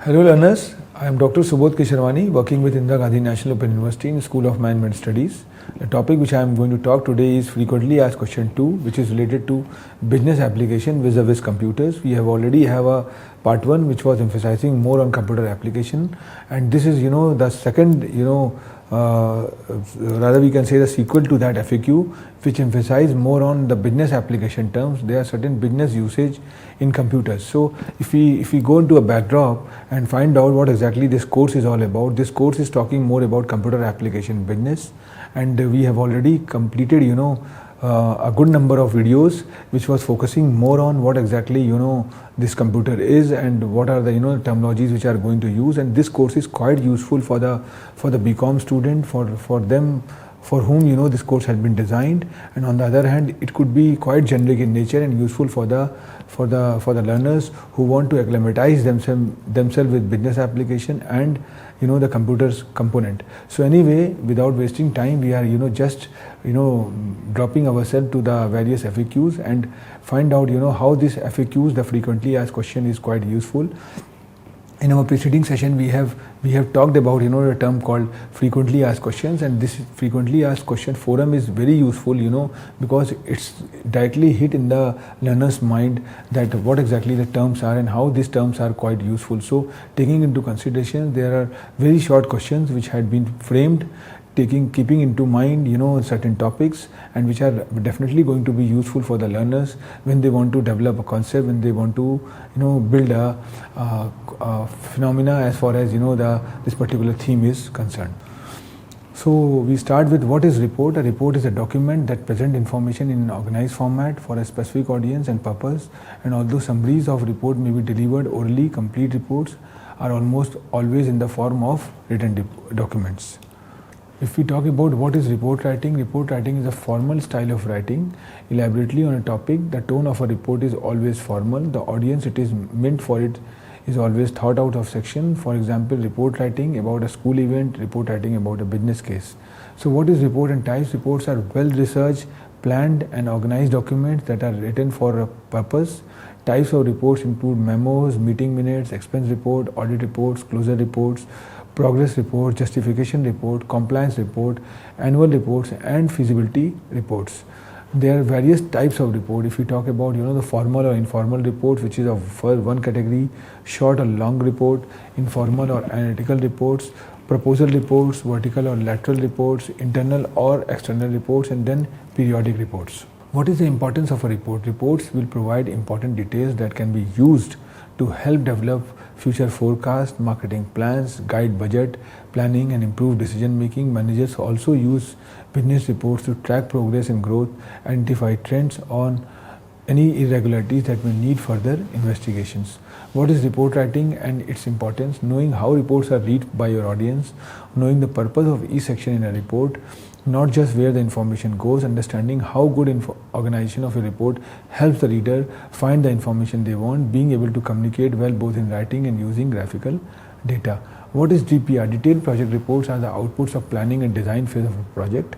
Hello learners, I am Dr. Subodh Kesharwani working with Indira Gandhi National Open University in School of Management Studies. The topic which I am going to talk today is frequently asked question 2, which is related to business application vis-a-vis computers. We have already have a part 1 which was emphasizing more on computer application, and this is the second rather we can say the sequel to that FAQ, which emphasize more on the business application terms. There are certain business usage in computers. So if we go into a backdrop and find out what exactly this course is all about, this course is talking more about computer application business, and we have already completed a good number of videos which was focusing more on what exactly this computer is and what are the terminologies which are going to use. And this course is quite useful for the BCom student, for them, for whom this course has been designed. And on the other hand, it could be quite generic in nature and useful for the learners who want to acclimatize themselves with business application and the computer's component. So anyway, without wasting time, we are just dropping ourselves to the various FAQs and find out how this FAQs, the frequently asked question, is quite useful. In our preceding session, we have talked about a term called frequently asked questions, and this frequently asked question forum is very useful because it's directly hit in the learner's mind that what exactly the terms are and how these terms are quite useful. So taking into consideration, there are very short questions which had been framed, keeping into mind certain topics, and which are definitely going to be useful for the learners when they want to develop a concept, when they want to build a phenomena as far as this particular theme is concerned. So we start with what is report. A report is a document that presents information in an organized format for a specific audience and purpose, and although summaries of report may be delivered orally, complete reports are almost always in the form of written documents. If we talk about what is report writing is a formal style of writing elaborately on a topic. The tone of a report is always formal. The audience it is meant for it is always thought out of section. For example, report writing about a school event, report writing about a business case. So what is report and types? Reports are well researched, planned and organized documents that are written for a purpose. Types of reports include memos, meeting minutes, expense report, audit reports, closure reports, progress report, justification report, compliance report, annual reports and feasibility reports. There are various types of report. If we talk about the formal or informal report, which is of one category, short or long report, informal or analytical reports, proposal reports, vertical or lateral reports, internal or external reports, and then periodic reports. What is the importance of a report? Reports will provide important details that can be used to help develop future forecast, marketing plans, guide budget planning and improve decision making. Managers also use business reports to track progress and growth, identify trends on any irregularities that may need further investigations. What is report writing and its importance? Knowing how reports are read by your audience, knowing the purpose of each section in a report, not just where the information goes. Understanding how good organization of a report helps the reader find the information they want, being able to communicate well both in writing and using graphical data. What is DPR? Detailed project reports are the outputs of planning and design phase of a project.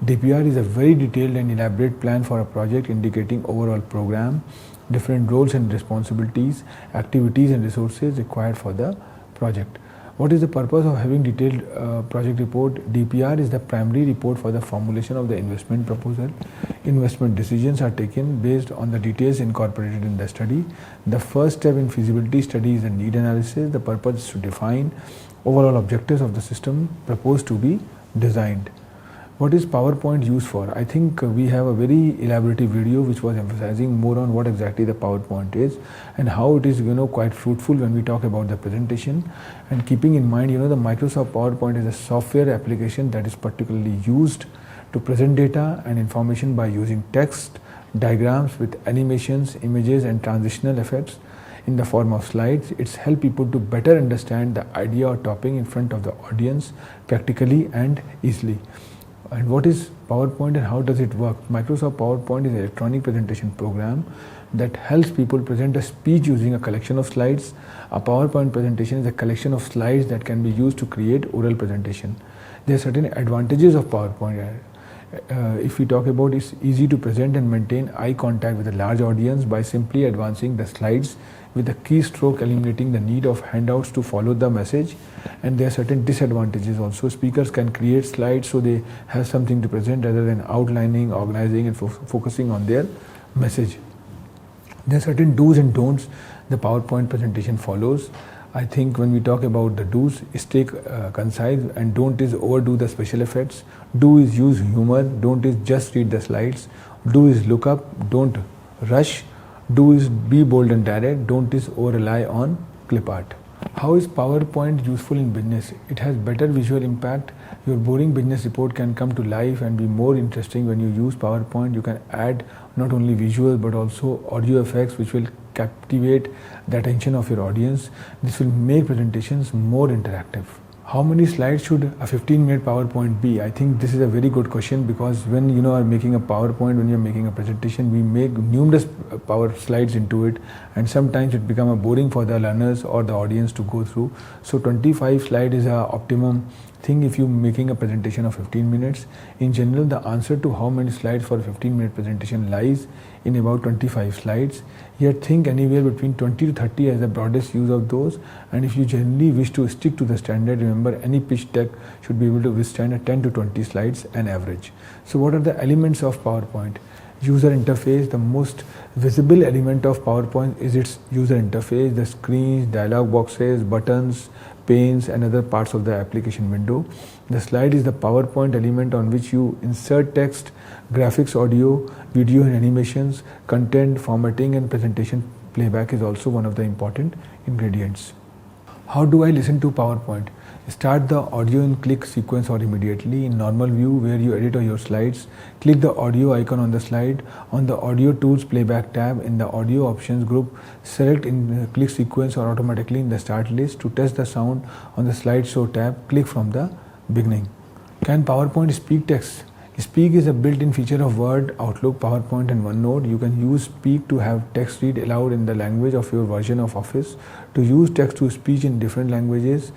DPR is a very detailed and elaborate plan for a project indicating overall program, different roles and responsibilities, activities and resources required for the project. What is the purpose of having detailed project report? DPR is the primary report for the formulation of the investment proposal. Investment decisions are taken based on the details incorporated in the study. The first step in feasibility study is the need analysis. The purpose is to define overall objectives of the system proposed to be designed. What is PowerPoint used for? I think we have a very elaborative video which was emphasizing more on what exactly the PowerPoint is and how it is quite fruitful when we talk about the presentation. And keeping in mind the Microsoft PowerPoint is a software application that is particularly used to present data and information by using text, diagrams with animations, images and transitional effects in the form of slides. It's helped people to better understand the idea or topic in front of the audience practically and easily. And what is PowerPoint and how does it work? Microsoft PowerPoint is an electronic presentation program that helps people present a speech using a collection of slides. A PowerPoint presentation is a collection of slides that can be used to create oral presentation. There are certain advantages of PowerPoint. If we talk about, it's easy to present and maintain eye contact with a large audience by simply advancing the slides with a keystroke, eliminating the need of handouts to follow the message. And there are certain disadvantages also. Speakers can create slides so they have something to present rather than outlining, organizing and focusing on their message. There are certain do's and don'ts the PowerPoint presentation follows. I think when we talk about the do's, stay concise, and don't is overdo the special effects. Do is use humor. Don't is just read the slides. Do is look up. Don't rush. Do is be bold and direct. Don't is over rely on clip art. How is PowerPoint useful in business? It has better visual impact. Your boring business report can come to life and be more interesting when you use PowerPoint. You can add not only visual but also audio effects which will captivate the attention of your audience. This will make presentations more interactive. How many slides should a 15-minute PowerPoint be? I think this is a very good question, because when you are making a PowerPoint, when you're making a presentation, we make numerous power slides into it, and sometimes it becomes boring for the learners or the audience to go through. So 25 slides is a optimum thing if you're making a presentation of 15 minutes. In general, the answer to how many slides for a 15-minute presentation lies in about 25 slides. Yet think anywhere between 20 to 30 as the broadest use of those. And if you generally wish to stick to the standard, remember any pitch deck should be able to withstand a 10 to 20 slides an average. So what are the elements of PowerPoint? User interface. The most visible element of PowerPoint is its user interface, the screens, dialog boxes, buttons, panes and other parts of the application window. The slide is the PowerPoint element on which you insert text, graphics, audio, video and animations, content, formatting and presentation playback is also one of the important ingredients. How do I listen to PowerPoint? Start the audio in click sequence or immediately. In normal view where you edit your slides, click the audio icon on the slide. On the audio tools playback tab in the audio options group, select in click sequence or automatically in the start list. To test the sound on the slideshow tab, click from the beginning. Can PowerPoint speak text? Speak is a built-in feature of Word, Outlook, PowerPoint and OneNote. You can use Speak to have text read aloud in the language of your version of Office. To use text-to-speech in different languages,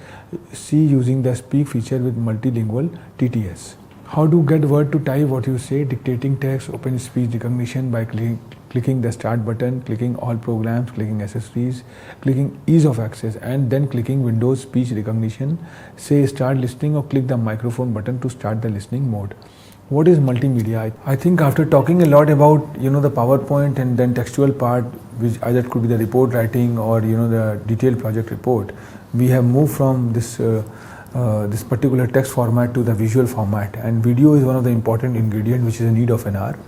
see using the Speak feature with multilingual TTS. How to get Word to type what you say? Dictating text, open speech recognition by clicking the Start button, clicking All Programs, clicking Accessories, clicking Ease of Access and then clicking Windows Speech Recognition. Say Start Listening or click the microphone button to start the listening mode. What is multimedia? I think after talking a lot about the PowerPoint and then textual part, which either could be the report writing or the detailed project report, we have moved from this this particular text format to the visual format, and video is one of the important ingredients which is a need of an hour,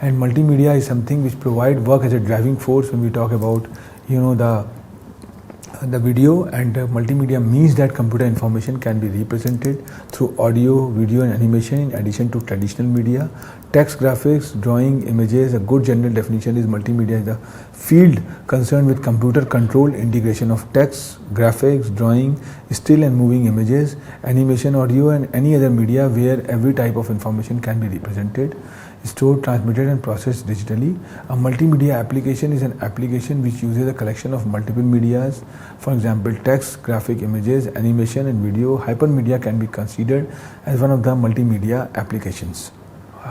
and multimedia is something which provide work as a driving force when we talk about the video. And multimedia means that computer information can be represented through audio, video and animation in addition to traditional media. Text, graphics, drawing, images. A good general definition is multimedia is the field concerned with computer controlled integration of text, graphics, drawing, still and moving images, animation, audio and any other media where every type of information can be represented, stored, transmitted and processed digitally. A multimedia application is an application which uses a collection of multiple medias. For example, text, graphic, images, animation and video. Hypermedia can be considered as one of the multimedia applications.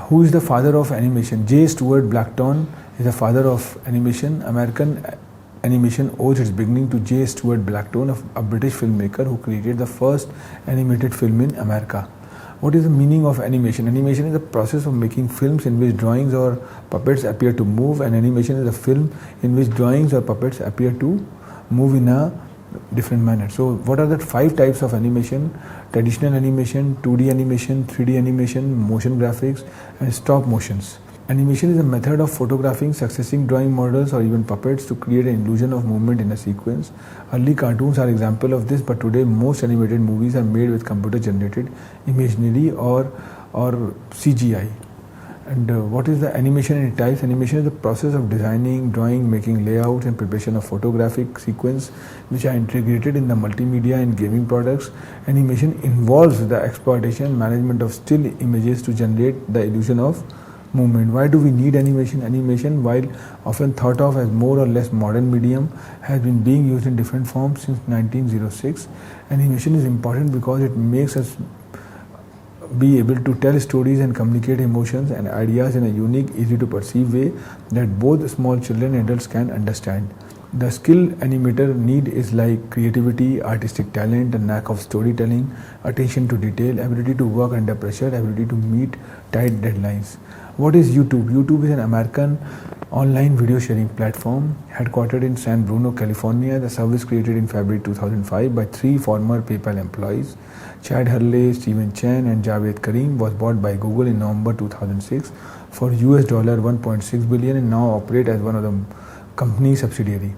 Who is the father of animation? J. Stuart Blackton is the father of animation. American animation owes its beginning to J. Stuart Blackton, a British filmmaker who created the first animated film in America. What is the meaning of animation? Animation is the process of making films in which drawings or puppets appear to move, and animation is a film in which drawings or puppets appear to move in a different manner. So what are the 5 types of animation? Traditional animation, 2D animation, 3D animation, motion graphics and stop motions. Animation is a method of photographing succeeding drawing models or even puppets to create an illusion of movement in a sequence. Early cartoons are example of this, but today most animated movies are made with computer generated imagery or CGI. And what is the animation and types? Animation is the process of designing, drawing, making layouts and preparation of photographic sequence which are integrated in the multimedia and gaming products. Animation involves the exploitation and management of still images to generate the illusion of movement. Why do we need animation? Animation, while often thought of as more or less modern medium, has been being used in different forms since 1906. Animation is important because it makes us be able to tell stories and communicate emotions and ideas in a unique, easy to perceive way that both small children and adults can understand. The skill animator need is like creativity, artistic talent, a knack of storytelling, attention to detail, ability to work under pressure, ability to meet tight deadlines. What is YouTube? YouTube is an American online video sharing platform headquartered in San Bruno, California. The service created in February 2005 by 3 former PayPal employees, Chad Hurley, Stephen Chen, and Javed Karim, was bought by Google in November 2006 for US $1.6 billion and now operate as one of the company subsidiary.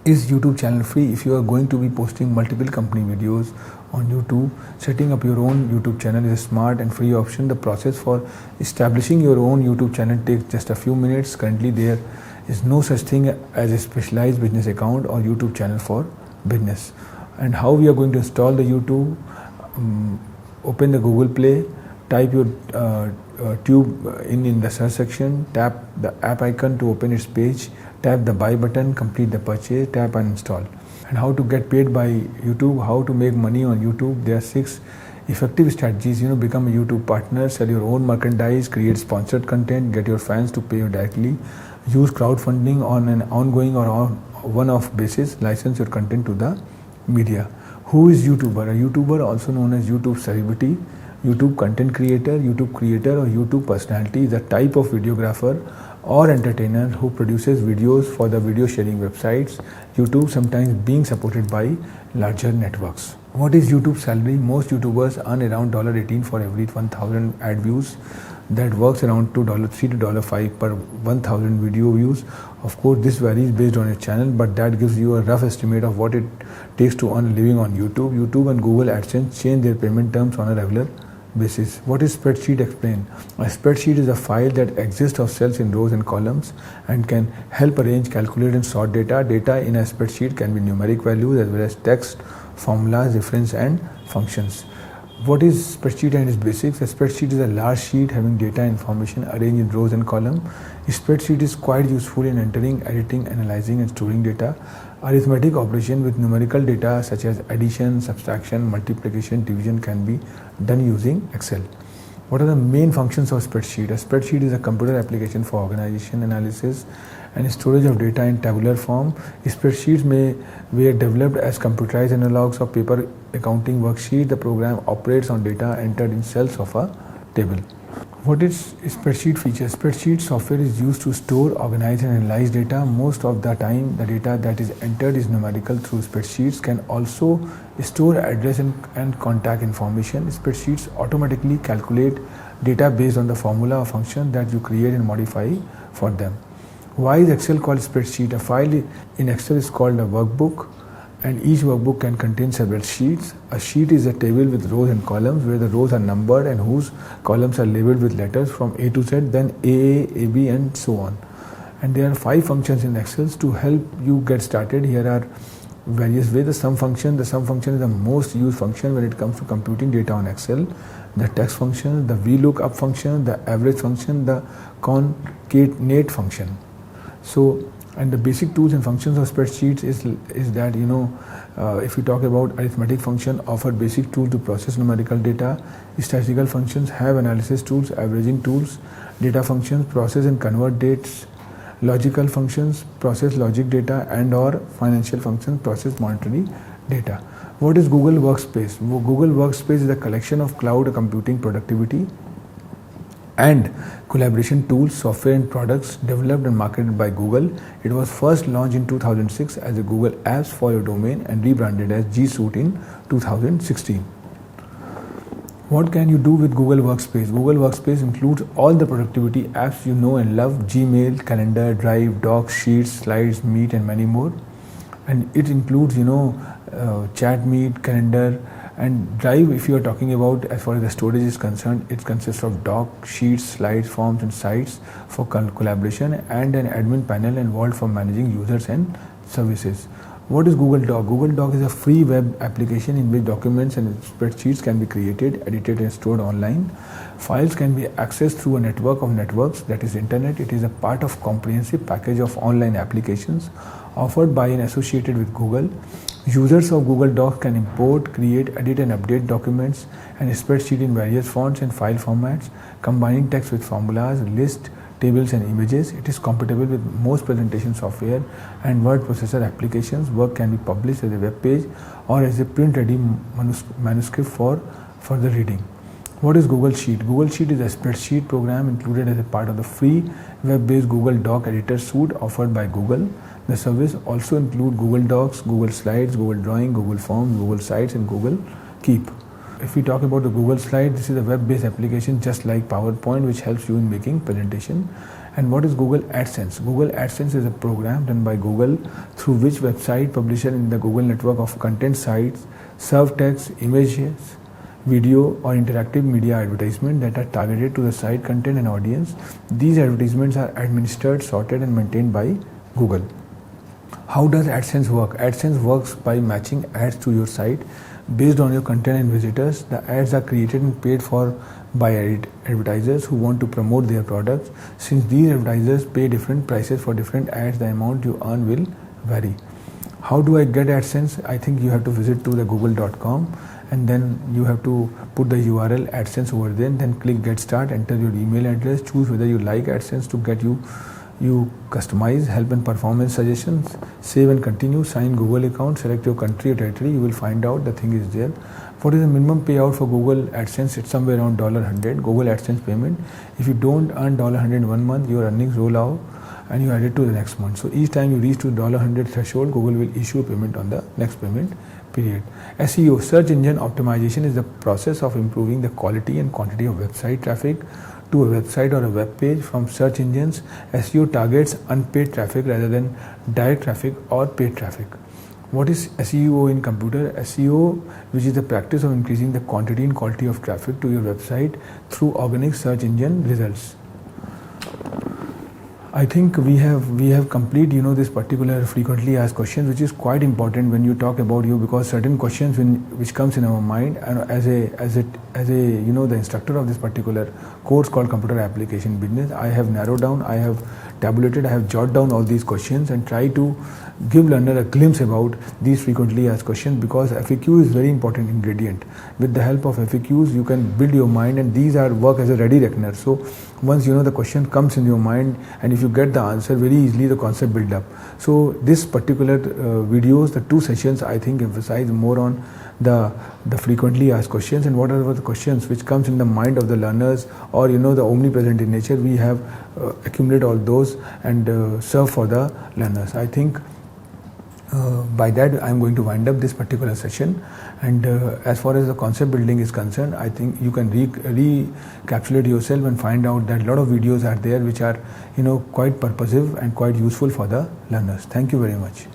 Is YouTube channel free? If you are going to be posting multiple company videos on YouTube, setting up your own YouTube channel is a smart and free option. The process for establishing your own YouTube channel takes just a few minutes. Currently, there is no such thing as a specialized business account or YouTube channel for business. And how we are going to install the YouTube? Open the Google Play, type your tube in the search section, tap the app icon to open its page, tap the buy button, complete the purchase, tap and install. And how to get paid by YouTube, how to make money on YouTube. There are 6 effective strategies. Become a YouTube partner, sell your own merchandise, create sponsored content, get your fans to pay you directly, use crowdfunding on an ongoing or on one-off basis, license your content to the media. Who is YouTuber? A YouTuber, also known as YouTube celebrity, YouTube content creator, YouTube creator, or YouTube personality, is a type of videographer or entertainer who produces videos for the video sharing websites, YouTube, sometimes being supported by larger networks. What is YouTube salary? Most YouTubers earn around $18 for every 1,000 ad views. That works around $3 to $5 per 1,000 video views. Of course, this varies based on your channel, but that gives you a rough estimate of what it takes to earn a living on YouTube. YouTube and Google AdSense change their payment terms on a regular basis. What is spreadsheet? Explain. A spreadsheet is a file that exists of cells in rows and columns and can help arrange, calculate and sort data. Data in a spreadsheet can be numeric values as well as text, formulas, reference and functions. What is spreadsheet and its basics? A spreadsheet is a large sheet having data information arranged in rows and columns. A spreadsheet is quite useful in entering, editing, analyzing and storing data. Arithmetic operation with numerical data such as addition, subtraction, multiplication, division can be done using Excel. What are the main functions of spreadsheet? A spreadsheet is a computer application for organization, analysis and storage of data in tabular form. Spreadsheets were developed as computerized analogs of paper accounting worksheet. The program operates on data entered in cells of a table. What is spreadsheet feature? Spreadsheet software is used to store, organize and analyze data. Most of the time, the data that is entered is numerical through spreadsheets. Can also store address and contact information. Spreadsheets automatically calculate data based on the formula or function that you create and modify for them. Why is Excel called spreadsheet? A file in Excel is called a workbook, and each workbook can contain several sheets. A sheet is a table with rows and columns where the rows are numbered and whose columns are labeled with letters from A to Z, then AA, AB and so on. And there are 5 functions in Excel to help you get started. Here are various ways. The sum function is the most used function when it comes to computing data on Excel. The text function, the VLOOKUP function, the average function, the concatenate function. So, and the basic tools and functions of spreadsheets is that, if you talk about arithmetic function, offer basic tool to process numerical data. Statistical functions have analysis tools, averaging tools. Data functions process and convert dates. Logical functions process logic data, and or financial functions process monetary data. What is Google Workspace? Google Workspace is a collection of cloud computing, productivity and collaboration tools, software and products developed and marketed by Google. It was first launched in 2006 as a Google Apps for your domain and rebranded as G Suite in 2016. What can you do with Google Workspace? Google Workspace includes all the productivity apps you know and love: Gmail, Calendar, Drive, Docs, Sheets, Slides, Meet and many more. And it includes, Chat, Meet, Calendar and Drive. If you are talking about as far as the storage is concerned, it consists of Docs, Sheets, Slides, Forms and Sites for collaboration, and an admin panel involved for managing users and services. What is Google Doc? Google Doc is a free web application in which documents and spreadsheets can be created, edited and stored online. Files can be accessed through a network of networks, that is internet. It is a part of comprehensive package of online applications offered by and associated with Google. Users of Google Docs can import, create, edit and update documents and spreadsheet in various fonts and file formats, combining text with formulas, lists, tables and images. It is compatible with most presentation software and word processor applications. Work can be published as a web page or as a print-ready manuscript for further reading. What is Google Sheet? Google Sheet is a spreadsheet program included as a part of the free web-based Google Doc editor suite offered by Google. The service also includes Google Docs, Google Slides, Google Drawing, Google Forms, Google Sites and Google Keep. If we talk about the Google Slide, this is a web-based application just like PowerPoint which helps you in making presentation. And what is Google AdSense? Google AdSense is a program done by Google through which website publisher in the Google network of content sites serve text, images, video or interactive media advertisement that are targeted to the site content and audience. These advertisements are administered, sorted and maintained by Google. How does AdSense work? AdSense works by matching ads to your site based on your content and visitors. The ads are created and paid for by advertisers who want to promote their products. Since these advertisers pay different prices for different ads, the amount you earn will vary. How do I get AdSense? I think you have to visit to the google.com and then you have to put the URL AdSense over there, and then click Get Start, enter your email address, choose whether you like AdSense to get you customize help and performance suggestions, save and continue, sign Google account, select your country or territory. You will find out the thing is there. What is the minimum payout for Google AdSense? It's somewhere around $100. Google AdSense payment. If you don't earn $100 in 1 month, your earnings roll out and you add it to the next month. So each time you reach to $100 threshold, Google will issue a payment on the next payment period. SEO, search engine optimization, is the process of improving the quality and quantity of website traffic to a website or a web page from search engines. SEO targets unpaid traffic rather than direct traffic or paid traffic. What is SEO in computer? SEO, which is the practice of increasing the quantity and quality of traffic to your website through organic search engine results. I think we have complete this particular frequently asked questions, which is quite important when you talk about you, because certain questions which comes in our mind, and as a the instructor of this particular course called Computer Application Business, I have narrowed down, I have tabulated, I have jotted down all these questions and try to give learner a glimpse about these frequently asked questions, because FAQ is very important ingredient. With the help of FAQs you can build your mind, and these are work as a ready reckoner. So once the question comes in your mind, and if you get the answer very easily, the concept build up. So this particular videos, the 2 sessions, I think emphasize more on the frequently asked questions and what are the questions which comes in the mind of the learners, or the omnipresent in nature. We have accumulated all those and serve for the learners. I think by that I am going to wind up this particular session, and as far as the concept building is concerned, I think you can recapitulate yourself and find out that a lot of videos are there which are quite purposive and quite useful for the learners. Thank you very much.